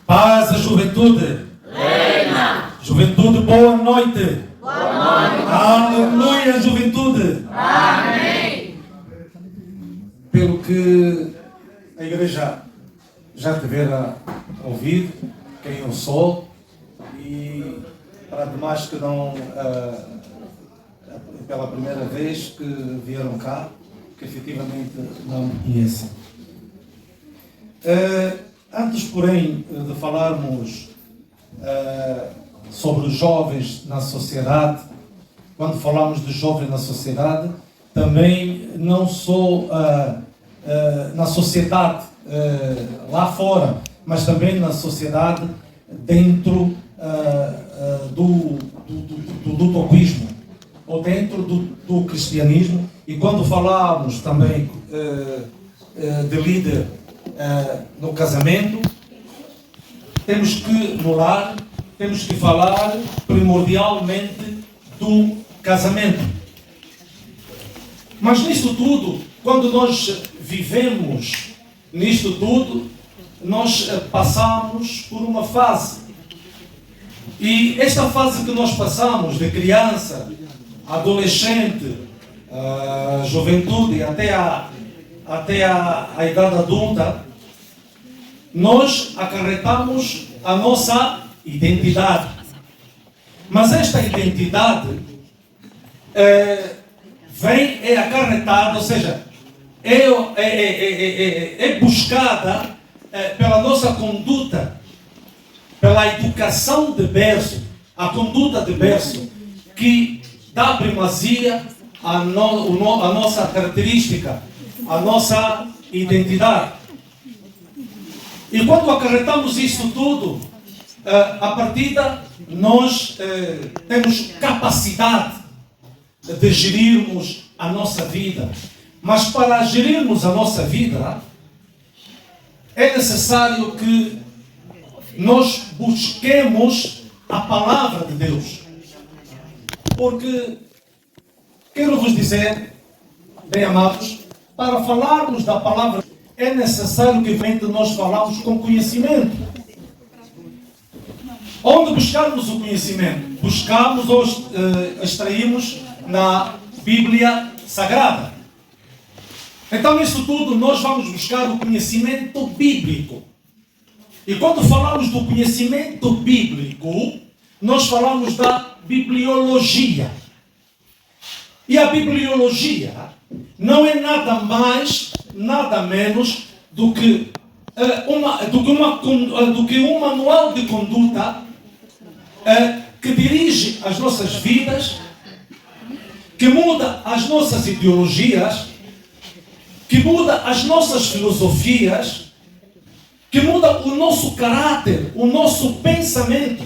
Paz à juventude. Reina. Juventude, boa noite. Boa noite. Aleluia, juventude. Amém. Pelo que a igreja já tivera ouvido quem eu sou, e para demais que não, pela primeira vez que vieram cá, que efetivamente não me conhecem. Antes, porém, de falarmos sobre os jovens na sociedade, quando falamos de jovens na sociedade, também não só na sociedade lá fora, mas também na sociedade dentro do toquismo, ou dentro do cristianismo. E quando falamos também de líder no casamento, temos que temos que falar primordialmente do casamento. Mas nisto tudo, quando nós vivemos nisto tudo, nós passamos por uma fase. E esta fase que nós passamos, de criança, adolescente, juventude, até a idade adulta, nós acarretamos a nossa identidade. Mas esta identidade é acarretada, ou seja, é buscada pela nossa conduta, pela educação de berço, a conduta de berço, que dá primazia à nossa característica, à nossa identidade. E quando acarretamos isso tudo, a partida nós temos capacidade de gerirmos a nossa vida. Mas para gerirmos a nossa vida, é necessário que nós busquemos a palavra de Deus. Porque, quero vos dizer, bem amados, para falarmos da palavra, é necessário que nós falamos com conhecimento. Onde buscarmos o conhecimento? Buscamos ou extraímos na Bíblia Sagrada. Então, nisso tudo, nós vamos buscar o conhecimento bíblico. E quando falamos do conhecimento bíblico, nós falamos da bibliologia. E a bibliologia não é nada mais, nada menos do que um manual de conduta que dirige as nossas vidas, que muda as nossas ideologias, que muda as nossas filosofias, que muda o nosso caráter, o nosso pensamento.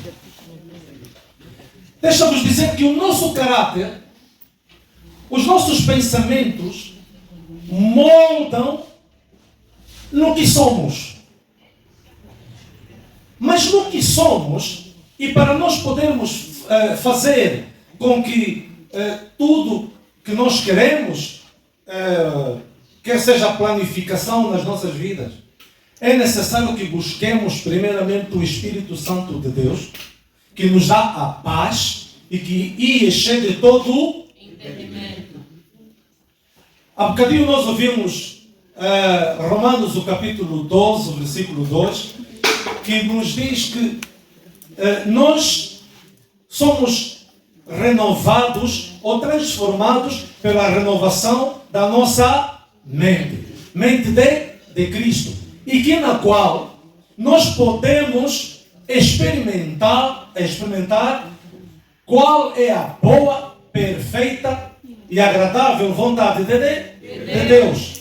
Deixa-vos dizer que o nosso caráter, os nossos pensamentos moldam no que somos. Mas no que somos, e para nós podermos fazer com que tudo que nós queremos, quer seja a planificação nas nossas vidas, é necessário que busquemos primeiramente o Espírito Santo de Deus, que nos dá a paz e que excede todo o entendimento. Há bocadinho nós ouvimos Romanos, o capítulo 12, o versículo 2, que nos diz que nós somos renovados ou transformados pela renovação da nossa mente de Cristo, e que na qual nós podemos experimentar qual é a boa, perfeita e agradável vontade de Deus.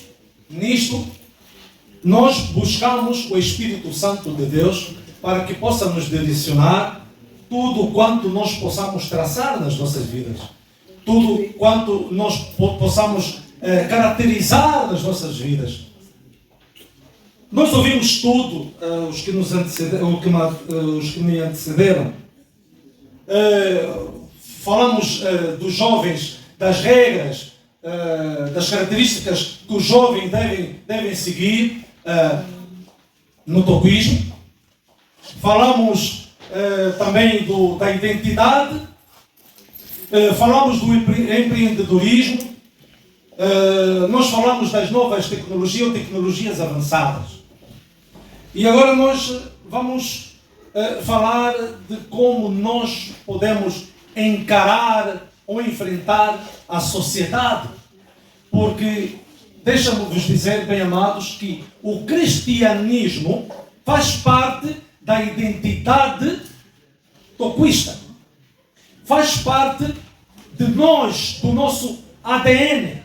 Nisto, nós buscamos o Espírito Santo de Deus para que possa nos direcionar tudo quanto nós possamos traçar nas nossas vidas, tudo quanto nós possamos caracterizar nas nossas vidas. Nós ouvimos tudo, os que me antecederam. Falamos dos jovens, das regras, das características que os jovens devem seguir no toquismo. falamos também da identidade, falamos do empreendedorismo, nós falamos das novas tecnologias ou tecnologias avançadas. E agora nós vamos falar de como nós podemos encarar ou enfrentar a sociedade. Porque, deixa-me vos dizer, bem amados, que o cristianismo faz parte da identidade toquista. Faz parte de nós, do nosso ADN.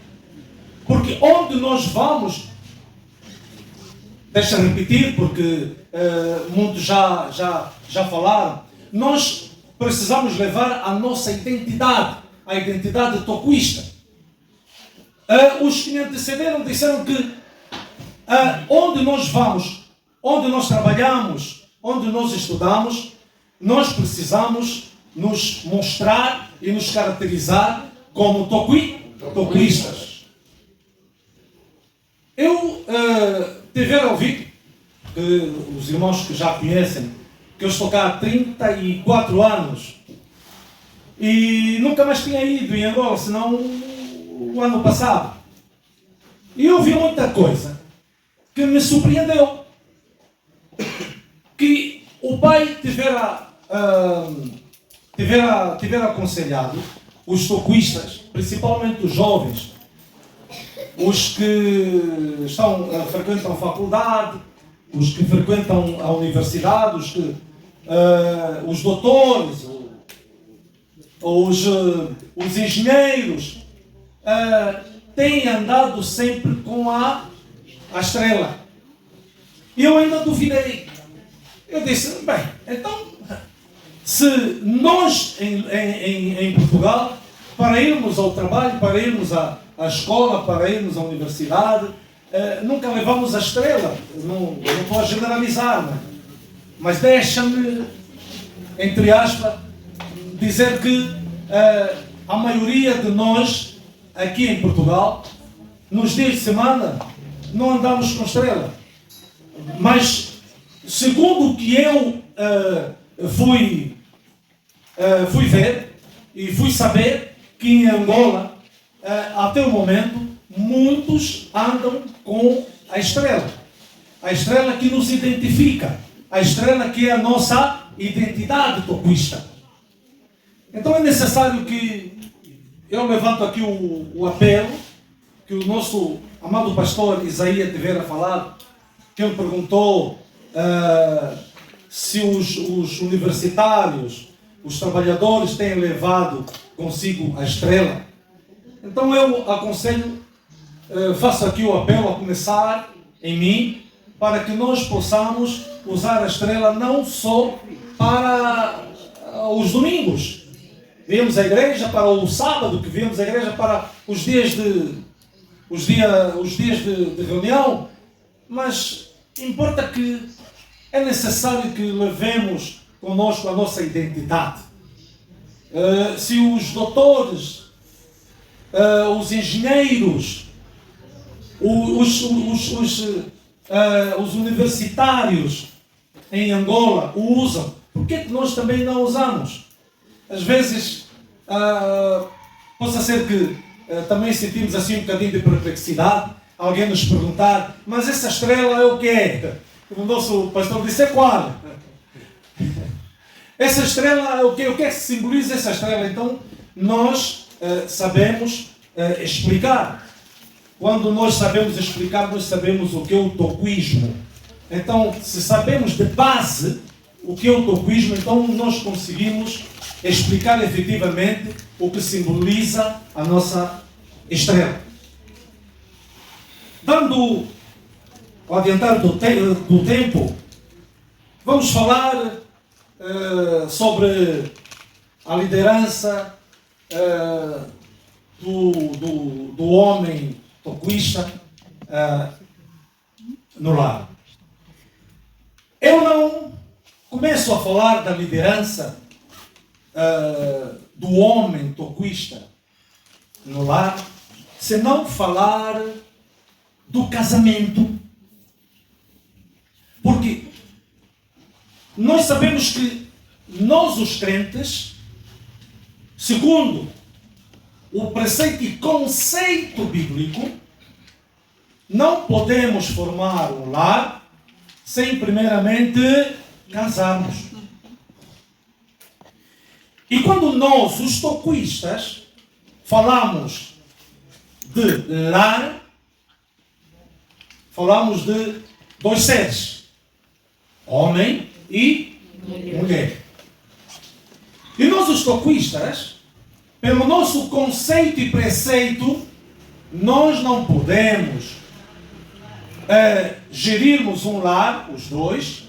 Porque onde nós vamos, deixa repetir, porque muitos já falaram, nós precisamos levar a nossa identidade, a identidade toquista. Os que me antecederam disseram que onde nós vamos, onde nós trabalhamos, onde nós estudamos, nós precisamos nos mostrar e nos caracterizar como toquistas. Eu tiveram ouvido, que os irmãos que já conhecem, que eu estou cá há 34 anos e nunca mais tinha ido em Angola, senão o ano passado. E eu vi muita coisa que me surpreendeu. Que o pai tivera aconselhado os toquistas, principalmente os jovens, os que frequentam a faculdade, os que frequentam a universidade, os doutores, os engenheiros, têm andado sempre com a estrela. E eu ainda duvidei. Eu disse, bem, então, se nós em Portugal, para irmos ao trabalho, para irmos à escola, para irmos à universidade, nunca levamos a estrela. Não estou a generalizar, né? Mas deixa-me, entre aspas, dizer que a maioria de nós, aqui em Portugal, nos dias de semana, não andamos com estrela. Mas, segundo o que eu fui ver e fui saber, que em Angola, até o momento, muitos andam com a estrela. A estrela que nos identifica. A estrela que é a nossa identidade toquista. Então é necessário que eu levanto aqui o apelo que o nosso amado pastor Isaías tivera falado, que ele perguntou se os universitários, os trabalhadores têm levado consigo a estrela. Então eu aconselho, faço aqui o apelo a começar em mim, para que nós possamos usar a estrela não só para os domingos. Viemos à igreja para o sábado, que viemos à igreja para os dias de reunião, mas importa que é necessário que levemos conosco a nossa identidade. Se os doutores, os engenheiros, os universitários em Angola o usam, por que nós também não usamos? Às vezes, possa ser que também sentimos assim um bocadinho de perplexidade, alguém nos perguntar, mas essa estrela é o que é? O nosso pastor disse, é qual? Essa estrela é o que? O que é que simboliza essa estrela? Então, nós sabemos explicar. Quando nós sabemos explicar, nós sabemos o que é o toquismo. Então, se sabemos de base o que é o toquismo, então nós conseguimos explicar efetivamente o que simboliza a nossa estrela. Dando ao adiantar do tempo, vamos falar sobre a liderança do homem toquista no lar. Eu não começo a falar da liderança do homem toquista no lar, se não falar do casamento. Porque nós sabemos que nós, os crentes, segundo o preceito e conceito bíblico, não podemos formar um lar sem primeiramente casarmos. E quando nós, os toquistas, falamos de lar, falamos de dois seres, homem e mulher. E nós, os toquistas, pelo nosso conceito e preceito, nós não podemos gerirmos um lar, os dois,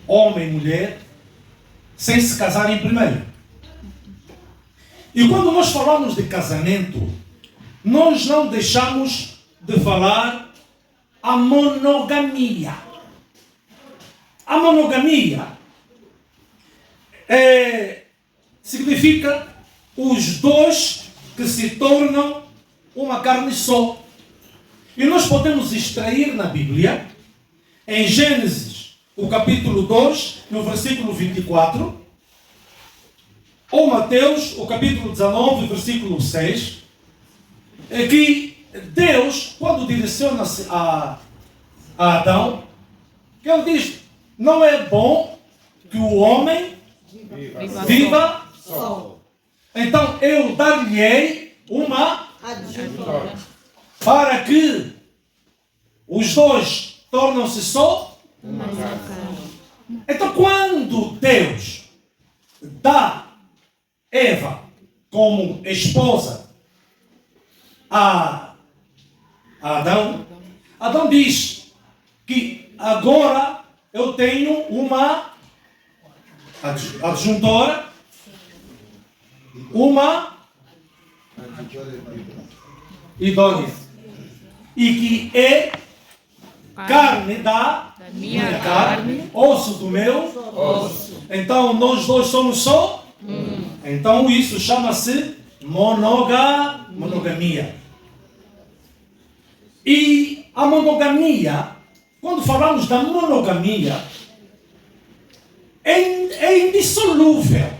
homem e mulher, sem se casarem primeiro. E quando nós falamos de casamento, nós não deixamos de falar a monogamia. A monogamia significa os dois que se tornam uma carne só. E nós podemos extrair na Bíblia, em Gênesis, o capítulo 2, no versículo 24, ou Mateus, o capítulo 19, versículo 6, que Deus, quando direciona-se a Adão, que ele diz, não é bom que o homem viva só. Então eu dar-lhe-ei uma Adjuntora. para que os dois tornam-se só. Então quando Deus dá Eva como esposa a Adão, Adão diz que agora eu tenho uma adjuntora, uma idônea, e que é carne da minha carne, osso do meu osso. Então nós dois somos só. Então isso chama-se monogamia. E a monogamia, quando falamos da monogamia, é indissolúvel.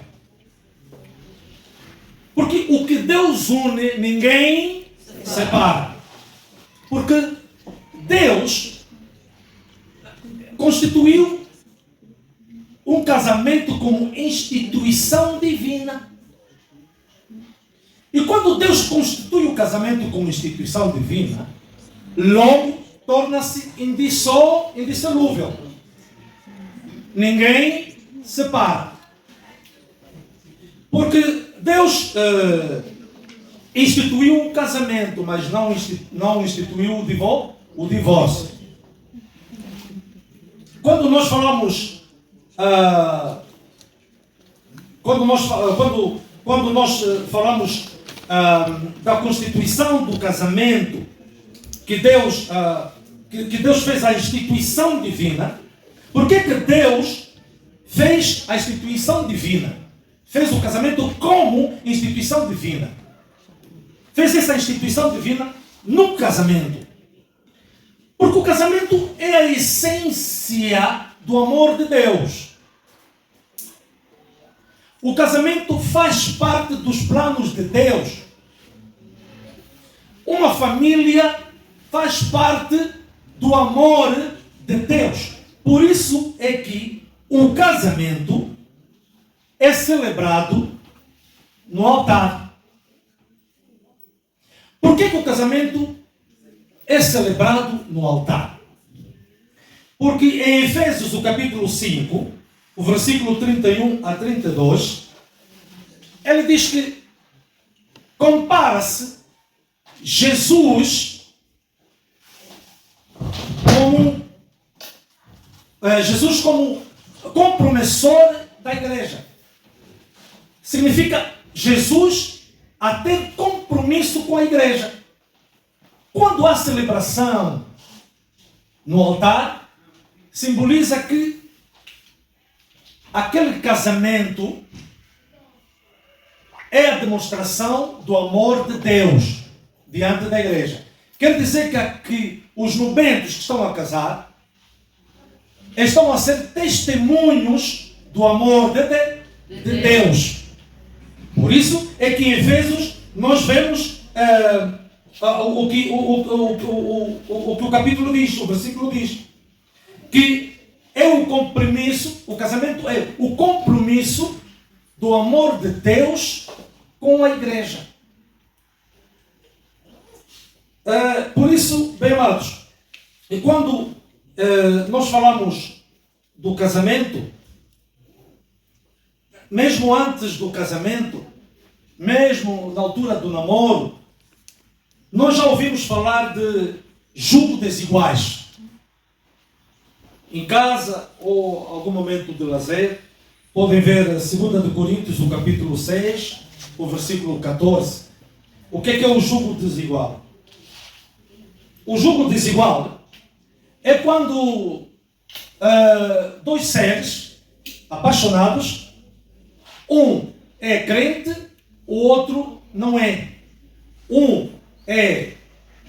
Porque o que Deus une, ninguém separa. Porque Deus constituiu um casamento como instituição divina. E quando Deus constitui o casamento como instituição divina, logo torna-se indissolúvel. Ninguém separa. Porque Deus instituiu o casamento, mas não instituiu o divórcio. Quando nós falamos quando nós falamos da constituição do casamento, que Deus fez a instituição divina, por que Deus fez a instituição divina? Fez o casamento como instituição divina. Fez essa instituição divina no casamento. Porque o casamento é a essência do amor de Deus. O casamento faz parte dos planos de Deus. Uma família faz parte do amor de Deus. Por isso é que o casamento é celebrado no altar. Por que o casamento é celebrado no altar? Porque em Efésios, o capítulo 5, o versículo 31 a 32, ele diz que compara-se Jesus como compromissor da igreja. Significa Jesus a ter compromisso com a igreja. Quando há celebração no altar, simboliza que aquele casamento é a demonstração do amor de Deus diante da igreja. Quer dizer que os nobentos que estão a casar estão a ser testemunhos do amor de Deus. Por isso é que em Efésios nós vemos o que o capítulo diz, o versículo diz, que é o compromisso, o casamento é o compromisso do amor de Deus com a igreja. Por isso, bem amados, e quando nós falamos do casamento, mesmo antes do casamento, mesmo na altura do namoro, nós já ouvimos falar de jugo desiguais. Em casa ou algum momento de lazer, podem ver 2 de Coríntios, o capítulo 6, o versículo 14. O que é o jugo desigual? O jugo desigual é quando dois seres apaixonados, um é crente, o outro não é. Um é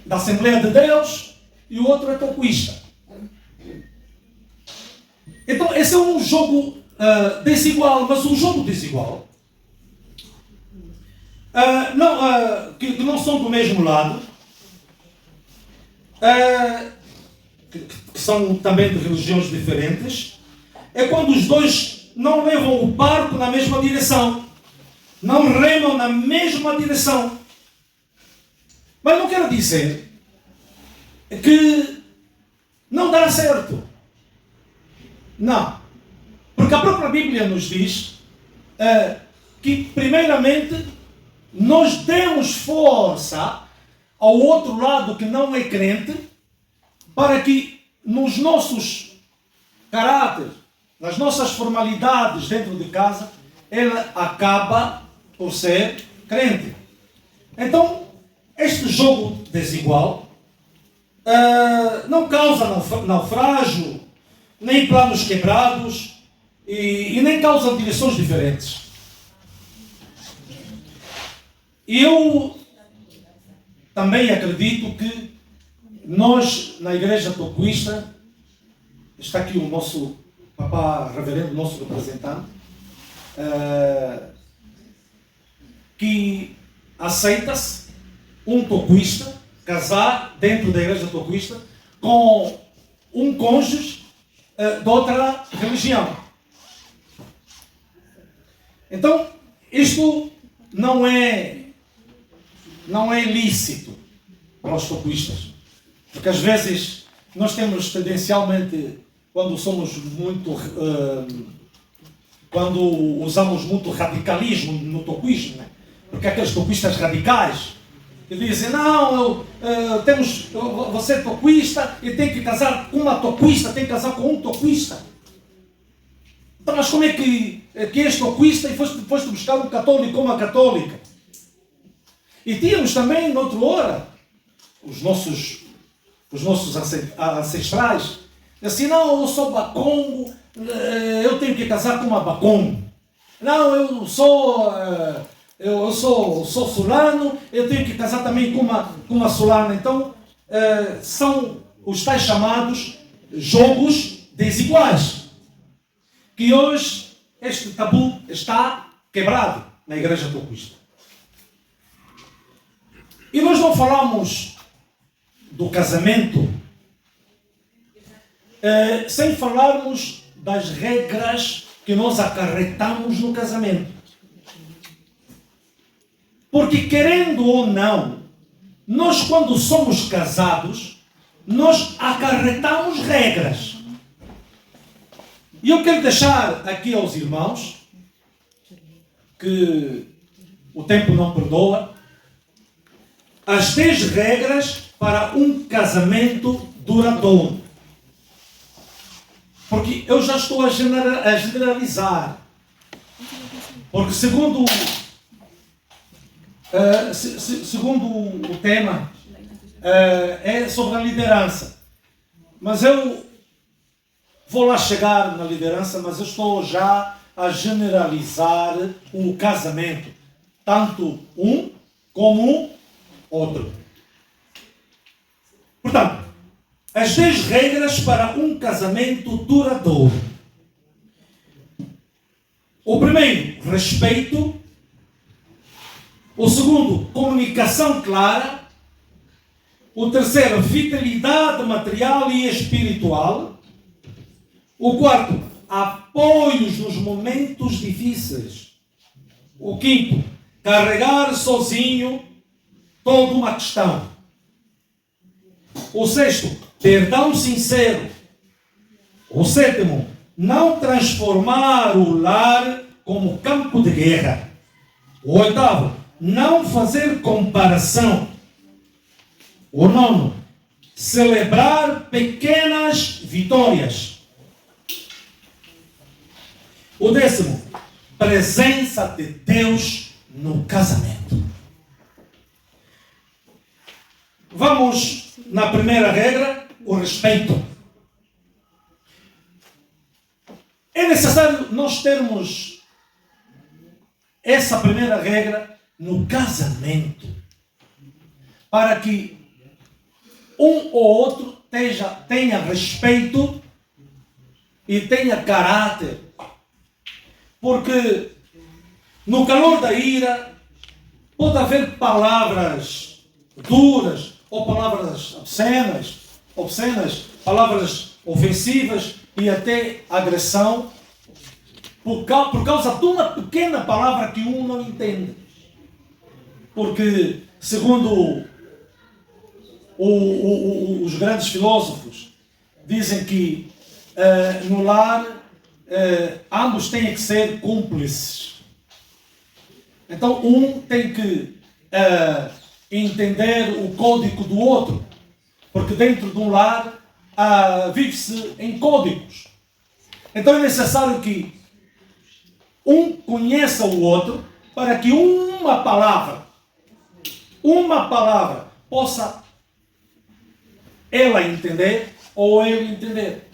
da Assembleia de Deus e o outro é tocuísta. Então, esse é um jogo desigual, mas um jogo desigual que não são do mesmo lado, que são também de religiões diferentes, é quando os dois não levam o barco na mesma direção, não remam na mesma direção. Mas não quero dizer que não dará certo. Não. Porque a própria Bíblia nos diz que, primeiramente, nós demos força ao outro lado que não é crente, para que nos nossos caráteres, nas nossas formalidades dentro de casa, ela acaba por ser crente. Então, este jogo desigual não causa naufrágio, nem planos quebrados e nem causa direções diferentes. E eu também acredito que nós, na igreja tocuísta, está aqui o nosso papá reverendo, nosso representante, que aceita-se um tocuísta casar dentro da igreja tocuísta com um cônjuge de outra religião. Então, isto não é lícito para os tocuístas. Porque às vezes nós temos tendencialmente, quando usamos muito radicalismo no tocuísmo, né? Porque aqueles tocuístas radicais que dizem, não, você é tocuísta e tem que casar com uma tocuísta, tem que casar com um tocuísta. Então, mas como é que és tocuísta e foste buscar um católico ou uma católica? E tínhamos também, noutra hora, os nossos ancestrais, assim, não, eu sou bacongo, eu tenho que casar com uma bacongo. Não, eu sou fulano, eu tenho que casar também com uma fulana. Então, são os tais chamados jogos desiguais. Que hoje este tabu está quebrado na igreja tocuísta. E nós não falamos do casamento sem falarmos das regras que nós acarretamos no casamento. Porque, querendo ou não, nós, quando somos casados, nós acarretamos regras. E eu quero deixar aqui aos irmãos, que o tempo não perdoa, as 10 regras para um casamento duradouro. Porque eu já estou a generalizar. Porque segundo o tema, é sobre a liderança. Mas eu vou lá chegar na liderança, mas eu estou já a generalizar o casamento. Tanto um como outro. Portanto, as 10 regras para um casamento duradouro. O primeiro, respeito. O segundo, comunicação clara. O terceiro, fidelidade material e espiritual. O quarto, apoios nos momentos difíceis. O quinto, carregar sozinho toda uma questão. O sexto, perdão sincero. O sétimo, não transformar o lar como campo de guerra. O oitavo, não fazer comparação. O nono, celebrar pequenas vitórias. O décimo, presença de Deus no casamento. Vamos na primeira regra, o respeito. É necessário nós termos essa primeira regra no casamento, para que um ou outro tenha respeito e tenha caráter. Porque no calor da ira pode haver palavras duras ou palavras obscenas, palavras ofensivas e até agressão por causa de uma pequena palavra que um não entende. Porque, segundo os grandes filósofos, dizem que no lar ambos têm que ser cúmplices. Então um tem que entender o código do outro, porque dentro de um lar vive-se em códigos. Então é necessário que um conheça o outro para que uma palavra possa ela entender ou ele entender.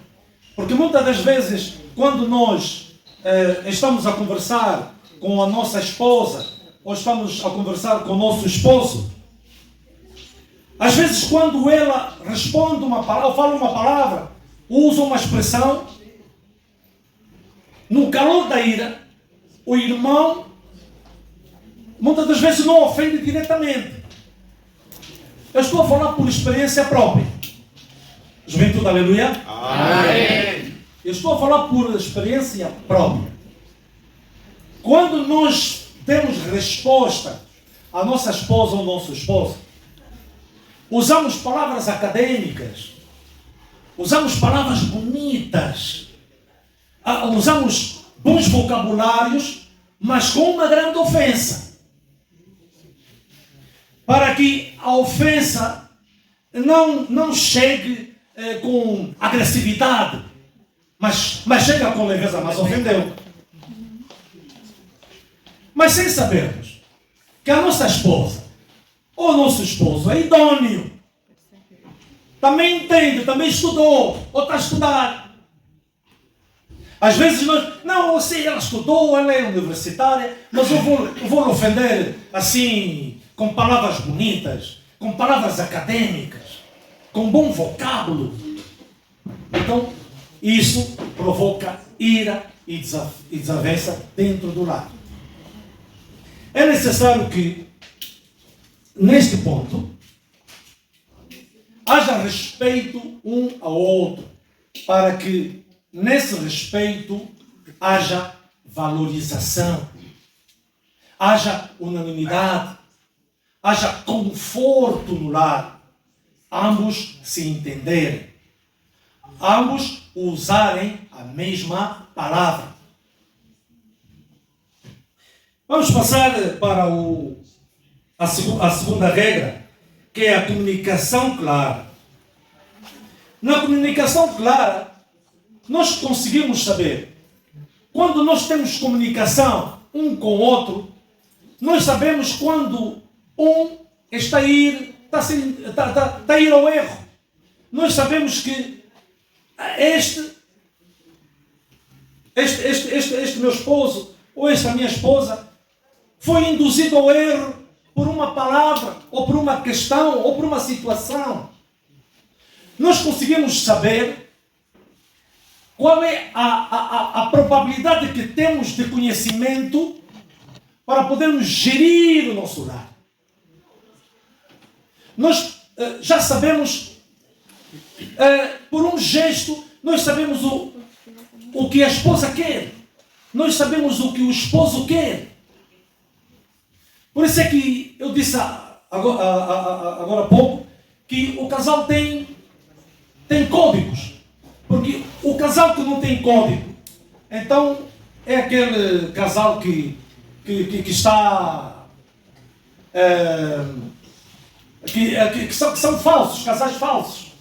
Porque muitas das vezes, quando nós estamos a conversar com a nossa esposa ou estamos a conversar com o nosso esposo, às vezes quando ela responde uma palavra, ou fala uma palavra, usa uma expressão, no calor da ira, o irmão muitas das vezes não ofende diretamente. Eu estou a falar por experiência própria. Juventude, aleluia? Amém. Eu estou a falar por experiência própria. Quando nós temos resposta à nossa esposa ou ao nosso esposo, usamos palavras acadêmicas, usamos palavras bonitas, usamos bons vocabulários, mas com uma grande ofensa. Para que a ofensa não chegue com agressividade, mas chega com leveza, mas ofendeu. Mas sem sabermos que a nossa esposa ou o nosso esposo é idôneo, também entende, também estudou, ou está a estudar. Às vezes não, eu sei, ela estudou, ela é universitária, mas eu vou lhe ofender assim, com palavras bonitas, com palavras acadêmicas, com bom vocábulo. Então, isso provoca ira e desavença dentro do lar. É necessário que, neste ponto, haja respeito um ao outro, para que, nesse respeito, haja valorização, haja unanimidade, haja conforto no lar, ambos se entenderem, ambos usarem a mesma palavra. Vamos passar para a segunda regra, que é a comunicação clara. Na comunicação clara, nós conseguimos saber, quando nós temos comunicação um com o outro, nós sabemos quando um está a ir ao erro. Nós sabemos que este meu esposo ou esta minha esposa foi induzido ao erro por uma palavra, ou por uma questão, ou por uma situação. nós conseguimos saber qual é a probabilidade que temos de conhecimento para podermos gerir o nosso lar. Nós já sabemos, por um gesto, nós sabemos o que a esposa quer. Nós sabemos o que o esposo quer. Por isso é que eu disse agora há pouco que o casal tem códigos. Porque o casal que não tem código, então é aquele casal que está... que são falsos, casais falsos.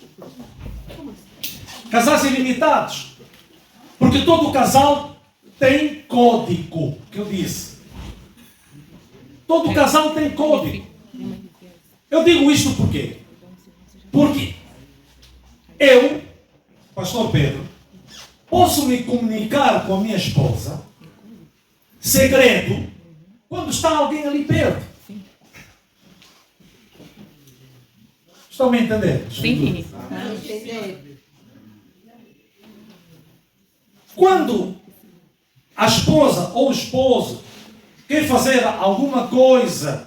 Casais ilimitados. Porque todo casal tem código, que eu disse. Todo casal tem código. Eu digo isto por quê? Porque eu, Pastor Pedro, posso me comunicar com a minha esposa, segredo, quando está alguém ali perto. Estão me entendendo? Sim. Quando a esposa ou o esposo quer fazer alguma coisa,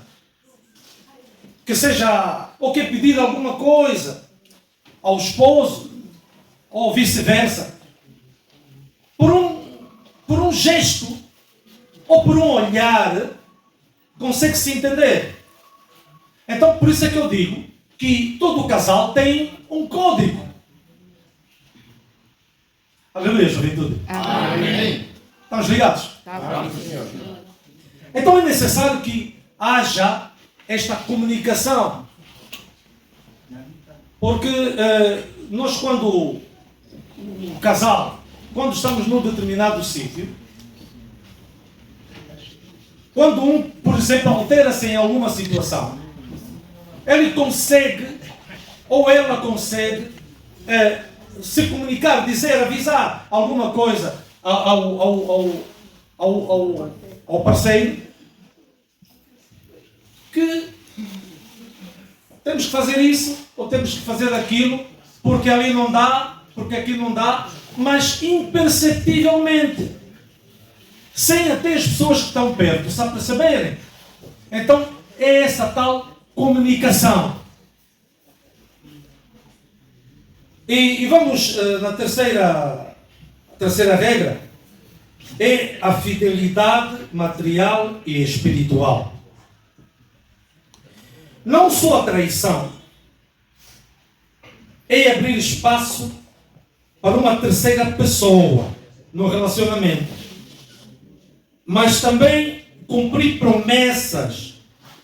que seja, ou quer pedir alguma coisa ao esposo, ou vice-versa, por um gesto, ou por um olhar, consegue se entender. Então, por isso é que eu digo que todo casal tem um código. Aleluia, juventude. Amém. Estamos ligados? Senhor. Então é necessário que haja esta comunicação. Porque nós, quando o casal, quando estamos num determinado sítio, quando um, por exemplo, altera-se em alguma situação, ele consegue, ou ela consegue, se comunicar, dizer, avisar alguma coisa ao parceiro que temos que fazer isso ou temos que fazer aquilo porque ali não dá, porque aqui não dá, mas imperceptivelmente, sem até as pessoas que estão perto saberem. Então é essa tal comunicação. E vamos na terceira regra, é a fidelidade material e espiritual. Não só a traição é abrir espaço para uma terceira pessoa no relacionamento, mas também cumprir promessas,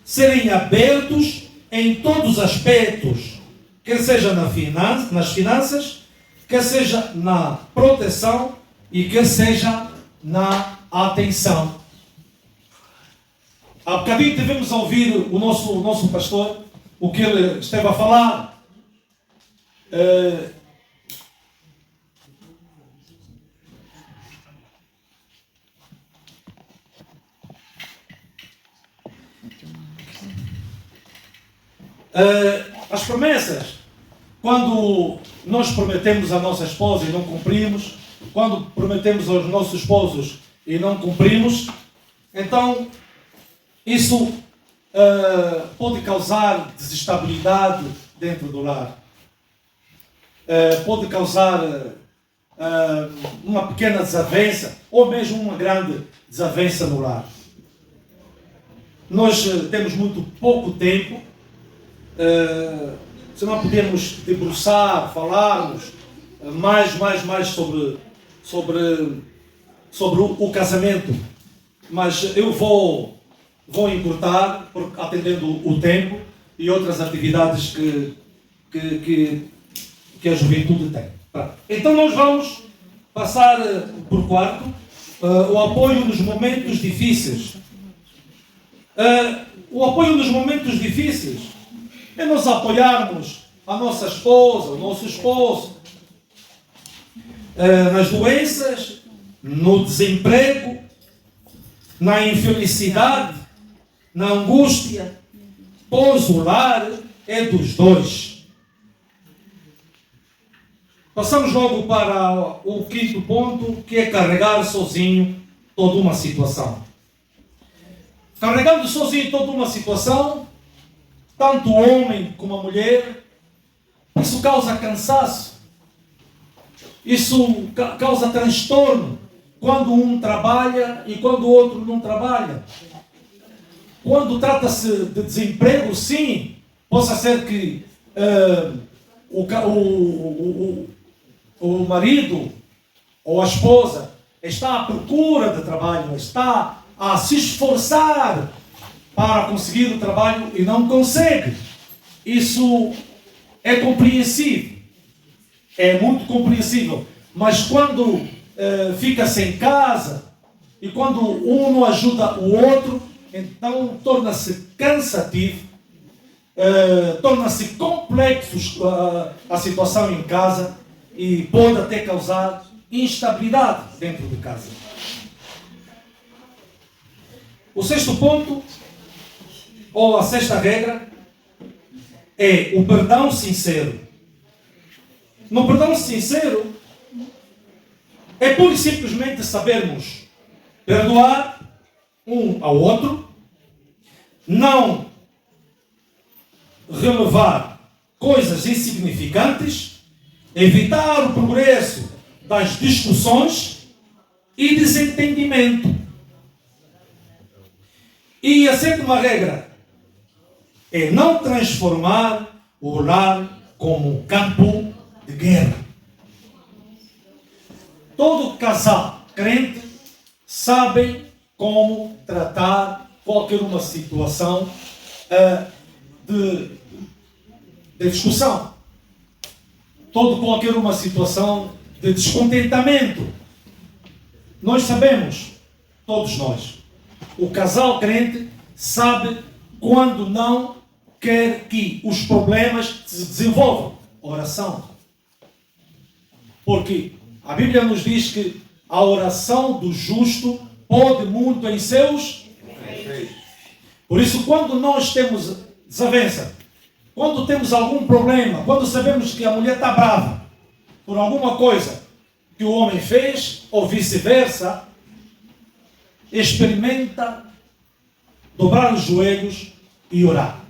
serem abertos em todos os aspectos, quer seja nas finanças, quer seja na proteção e quer seja na atenção. Há bocadinho tivemos a ouvir o nosso pastor, o que ele esteve a falar. As promessas, quando nós prometemos à nossa esposa e não cumprimos, quando prometemos aos nossos esposos e não cumprimos, então isso pode causar desestabilidade dentro do lar. Pode causar uma pequena desavença ou mesmo uma grande desavença no lar. Nós temos muito pouco tempo. Se não podemos debruçar, falarmos mais sobre o casamento, mas eu vou encurtar, atendendo o tempo e outras atividades que a juventude tem. Então nós vamos passar por quarto, o apoio nos momentos difíceis. O apoio nos momentos difíceis é nós apoiarmos a nossa esposa, o nosso esposo, nas doenças, no desemprego, na infelicidade, na angústia, pois o lar é dos dois. Passamos logo para o quinto ponto, que é carregar sozinho toda uma situação. Carregando sozinho toda uma situação, tanto o homem como a mulher, isso causa cansaço, isso causa transtorno, quando um trabalha e quando o outro não trabalha. Quando trata-se de desemprego, sim, possa ser que o marido ou a esposa está à procura de trabalho, está a se esforçar para conseguir o trabalho e não consegue. Isso é compreensível, é muito compreensível. Mas quando fica sem casa e quando um não ajuda o outro, então torna-se cansativo, torna-se complexo a situação em casa e pode até causar instabilidade dentro de casa. O sexto ponto, ou a sexta regra, é o perdão sincero. No perdão sincero, é pura e simplesmente sabermos perdoar um ao outro, não relevar coisas insignificantes, evitar o progresso das discussões e desentendimento. E a sétima regra é não transformar o lar como um campo de guerra. Todo casal crente sabe como tratar qualquer uma situação de discussão. Qualquer uma situação de descontentamento. Nós sabemos, todos nós, o casal crente sabe quando não quer que os problemas se desenvolvam. Oração. Porque a Bíblia nos diz que a oração do justo pode muito em seus. Por isso, quando nós temos desavença, quando temos algum problema, quando sabemos que a mulher está brava por alguma coisa que o homem fez, ou vice-versa, experimenta dobrar os joelhos e orar.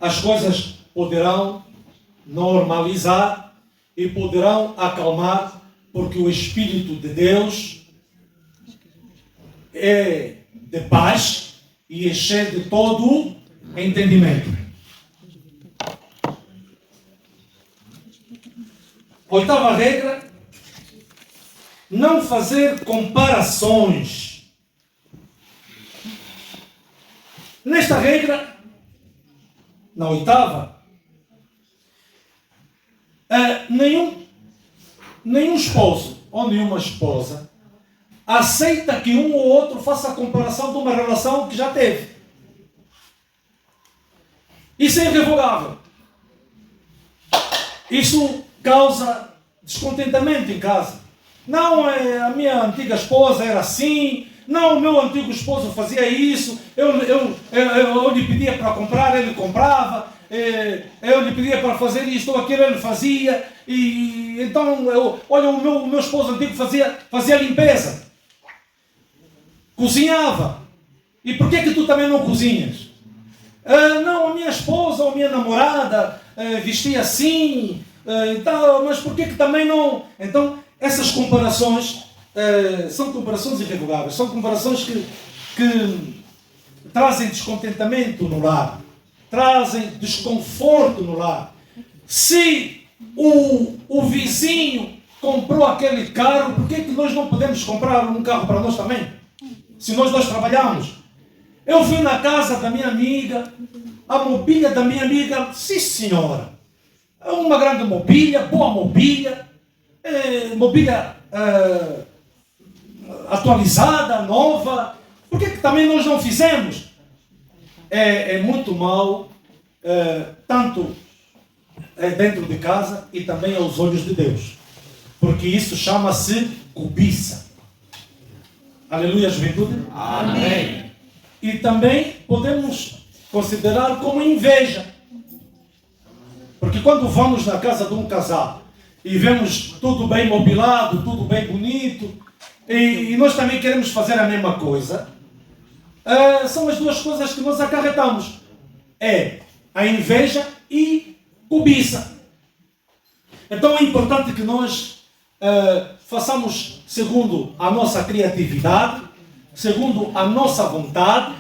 As coisas poderão normalizar e poderão acalmar, porque o Espírito de Deus é de paz e excede todo o entendimento. Oitava regra: não fazer comparações. Nesta regra, na oitava, nenhum esposo ou nenhuma esposa aceita que um ou outro faça a comparação de uma relação que já teve. Isso é irrevogável. Isso causa descontentamento em casa. Não, a minha antiga esposa era assim. Não, o meu antigo esposo fazia isso. Eu lhe pedia para comprar, ele comprava. Eu lhe pedia para fazer isto ou aquilo, ele fazia. E então, olha, o meu esposo antigo fazia limpeza. Cozinhava. E por que tu também não cozinhas? Não, a minha esposa ou a minha namorada vestia assim. Então, mas por que também não? Então, essas comparações são comparações irrevogáveis. São comparações que trazem descontentamento no lar. Trazem desconforto no lar. Se o vizinho comprou aquele carro, por que nós não podemos comprar um carro para nós também? Se nós dois trabalhamos. Eu fui na casa da minha amiga, a mobília da minha amiga, sim senhora, uma grande mobília, boa mobília, mobília atualizada, nova. Por que também nós não fizemos? É muito mal, tanto dentro de casa e também aos olhos de Deus. Porque isso chama-se cobiça. Aleluia, juventude. Amém. E também podemos considerar como inveja. Porque quando vamos na casa de um casal e vemos tudo bem mobilado, tudo bem bonito, e nós também queremos fazer a mesma coisa, são as duas coisas que nós acarretamos. É a inveja e cobiça. Então é importante que nós façamos segundo a nossa criatividade, segundo a nossa vontade,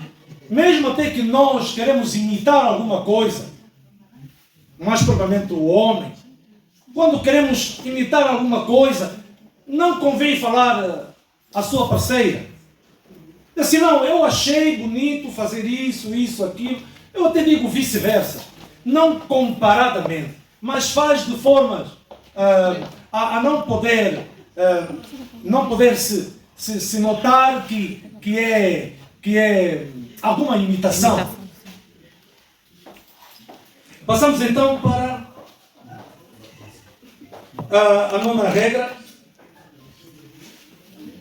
mesmo até que nós queremos imitar alguma coisa, mais propriamente o homem, quando queremos imitar alguma coisa, não convém falar a sua parceira. Assim, não, eu achei bonito fazer isso, aquilo. Eu até digo vice-versa. Não comparadamente, mas faz de forma a não poder se notar que é alguma imitação. Passamos então para a nona regra.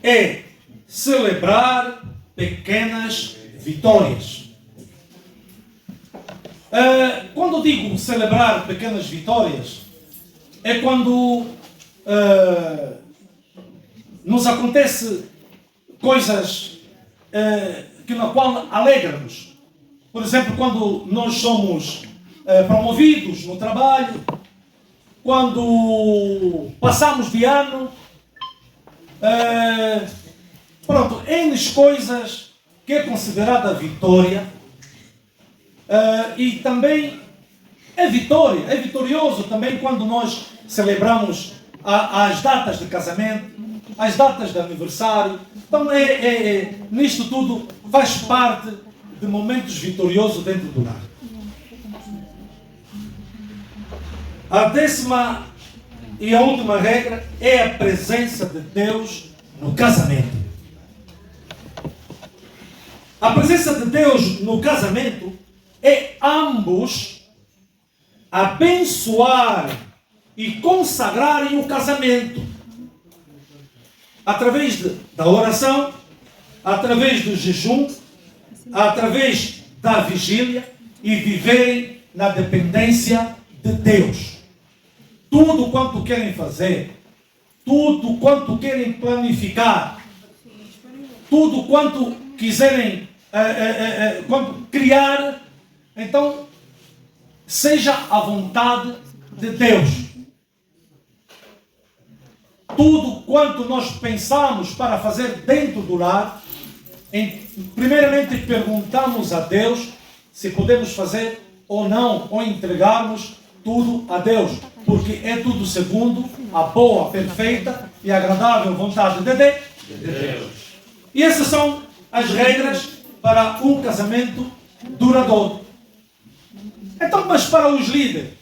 É celebrar pequenas vitórias. Quando digo celebrar pequenas vitórias, é quando nos acontece coisas que na qual alegram-nos. Por exemplo, quando nós somos promovidos no trabalho, quando passamos de ano, pronto, N coisas que é considerada vitória, e também é vitorioso também quando nós celebramos as datas de casamento, as datas de aniversário. Então nisto tudo faz parte de momentos vitoriosos dentro do lar. A 10ª e a última regra é a presença de Deus no casamento. A presença de Deus no casamento é ambos abençoarem e consagrarem o casamento através da oração, através do jejum, através da vigília e viverem na dependência de Deus. Tudo quanto querem fazer, tudo quanto querem planificar, tudo quanto quiserem criar, então seja a vontade de Deus. Tudo quanto nós pensamos para fazer dentro do lar, primeiramente perguntamos a Deus se podemos fazer ou não, ou entregarmos tudo a Deus, porque é tudo segundo a boa, perfeita e agradável vontade de Deus. E essas são as regras para um casamento duradouro. Então, mas para os líderes,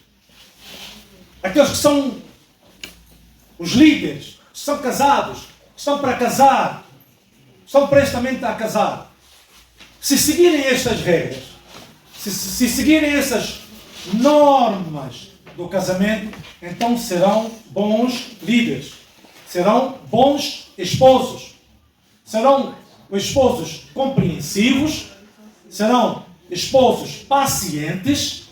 aqueles que são os líderes, que são casados, que estão para casar, estão prestamente a casar, se seguirem estas regras, se seguirem essas normas do casamento, então serão bons líderes, serão bons esposos, serão esposos compreensivos, serão esposos pacientes,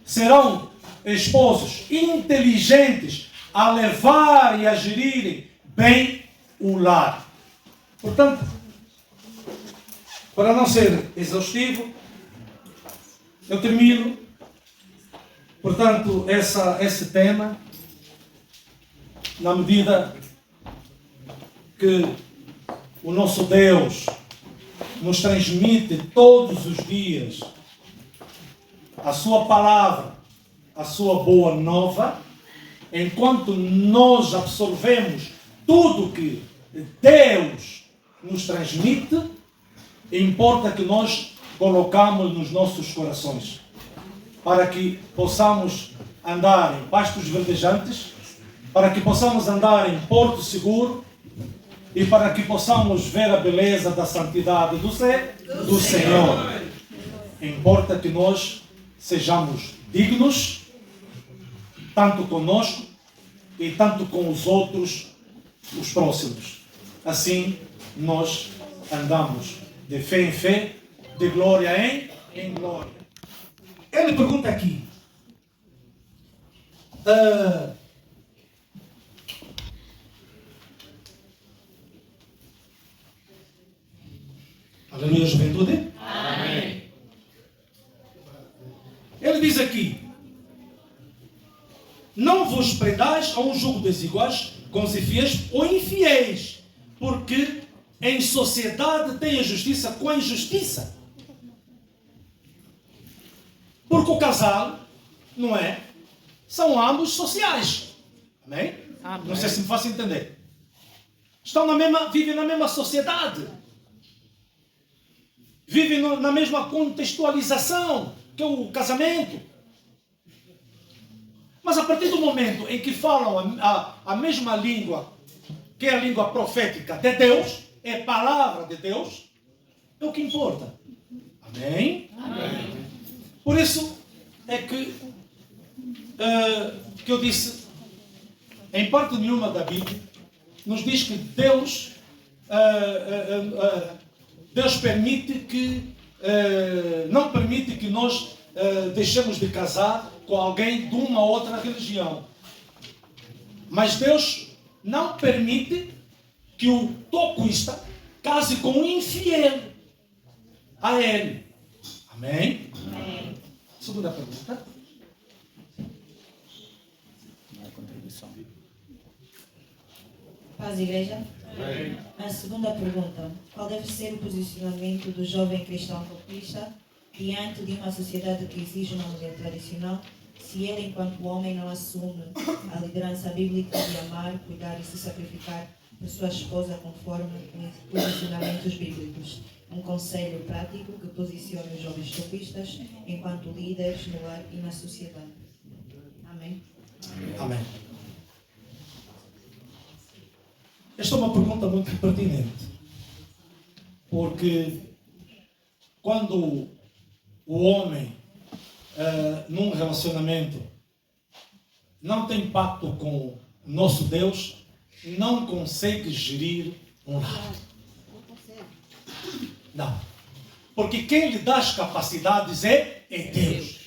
serão esposos inteligentes a levar e a gerirem bem o lar. Portanto, para não ser exaustivo, eu termino, portanto, esse tema, na medida que o nosso Deus nos transmite todos os dias a sua palavra, a sua boa nova, enquanto nós absorvemos tudo que Deus nos transmite, importa que nós colocamos nos nossos corações, para que possamos andar em pastos verdejantes, para que possamos andar em porto seguro e para que possamos ver a beleza da santidade do Senhor. Importa que nós sejamos dignos, tanto conosco e tanto com os outros, os próximos. Assim, nós andamos de fé em fé, de glória em glória. Ele pergunta aqui, Aleluia, juventude. Amém. Ele diz aqui: não vos prendais a um jogo desiguais com os infiéis ou infiéis, porque em sociedade tem a justiça com a injustiça. Porque o casal, não é? São ambos sociais. Amém? Amém. Não sei se me faço entender. Vivem na mesma sociedade. Vivem na mesma contextualização que é o casamento. Mas a partir do momento em que falam a mesma língua, que é a língua profética de Deus, é a palavra de Deus, é o que importa. Amém? Amém. Por isso é que eu disse, em parte nenhuma da Bíblia, nos diz que Deus permite que, não permite que nós deixemos de casar com alguém de uma outra religião. Mas Deus não permite que o tocuista case com um infiel a ele. Amém? Amém. Segunda pergunta. Paz, igreja. Amém. A segunda pergunta: qual deve ser o posicionamento do jovem cristão topista diante de uma sociedade que exige uma mulher tradicional, se ele, enquanto homem, não assume a liderança bíblica de amar, cuidar e se sacrificar por sua esposa conforme os posicionamentos bíblicos? Um conselho prático que posicione os jovens topistas enquanto líderes no lar e na sociedade. Amém? Amém. Esta é uma pergunta muito pertinente. Porque quando o homem, num relacionamento, não tem pacto com o nosso Deus, não consegue gerir um lar. Não. Porque quem lhe dá as capacidades é Deus.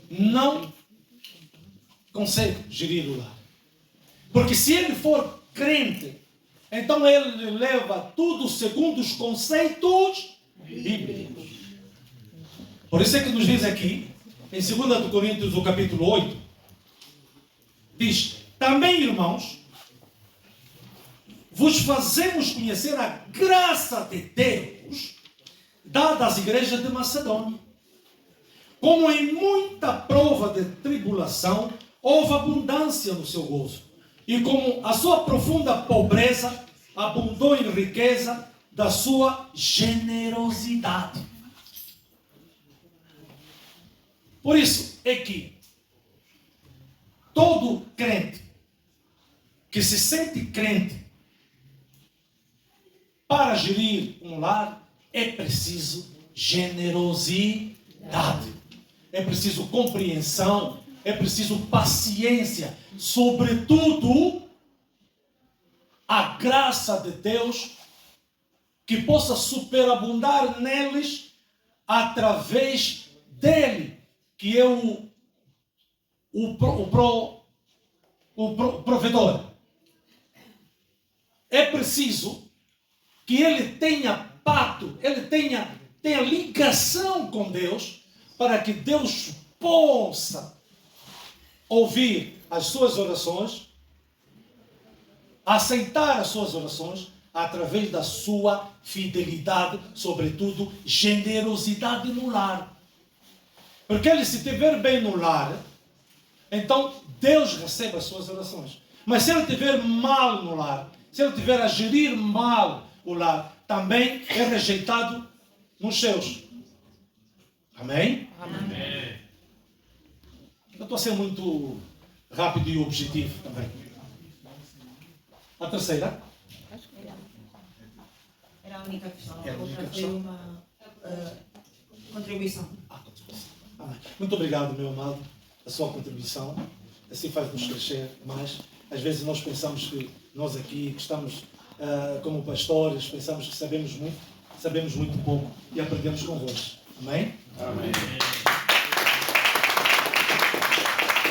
Não consegue gerir o lar. Porque se ele for crente, então ele leva tudo segundo os conceitos bíblicos. Por isso é que nos diz aqui, em 2 Coríntios, o capítulo 8, diz: também, irmãos, vos fazemos conhecer a graça de Deus dada às igrejas de Macedônia. Como em muita prova de tribulação, houve abundância no seu gozo. E como a sua profunda pobreza abundou em riqueza da sua generosidade. Por isso é que todo crente que se sente crente para gerir um lar é preciso generosidade. É preciso compreensão, é preciso paciência, sobretudo a graça de Deus que possa superabundar neles através dele, que é o provedor. É preciso que ele tenha pacto, ele tenha ligação com Deus, para que Deus possa ouvir as suas orações, aceitar as suas orações, através da sua fidelidade, sobretudo generosidade no lar. Porque ele, se estiver bem no lar, então Deus recebe as suas orações. Mas se ele estiver mal no lar, se ele estiver a gerir mal o lar, também é rejeitado nos céus. Amém? Amém. Eu estou a ser muito rápido e objetivo também. A terceira? Era a única questão. Era a única Outra foi questão. uma contribuição. Amém. Muito obrigado, meu amado, a sua contribuição. Assim faz-nos crescer mais. Às vezes nós pensamos que nós aqui, que estamos como pastores, pensamos que sabemos muito pouco e aprendemos convosco. Amém? Amém.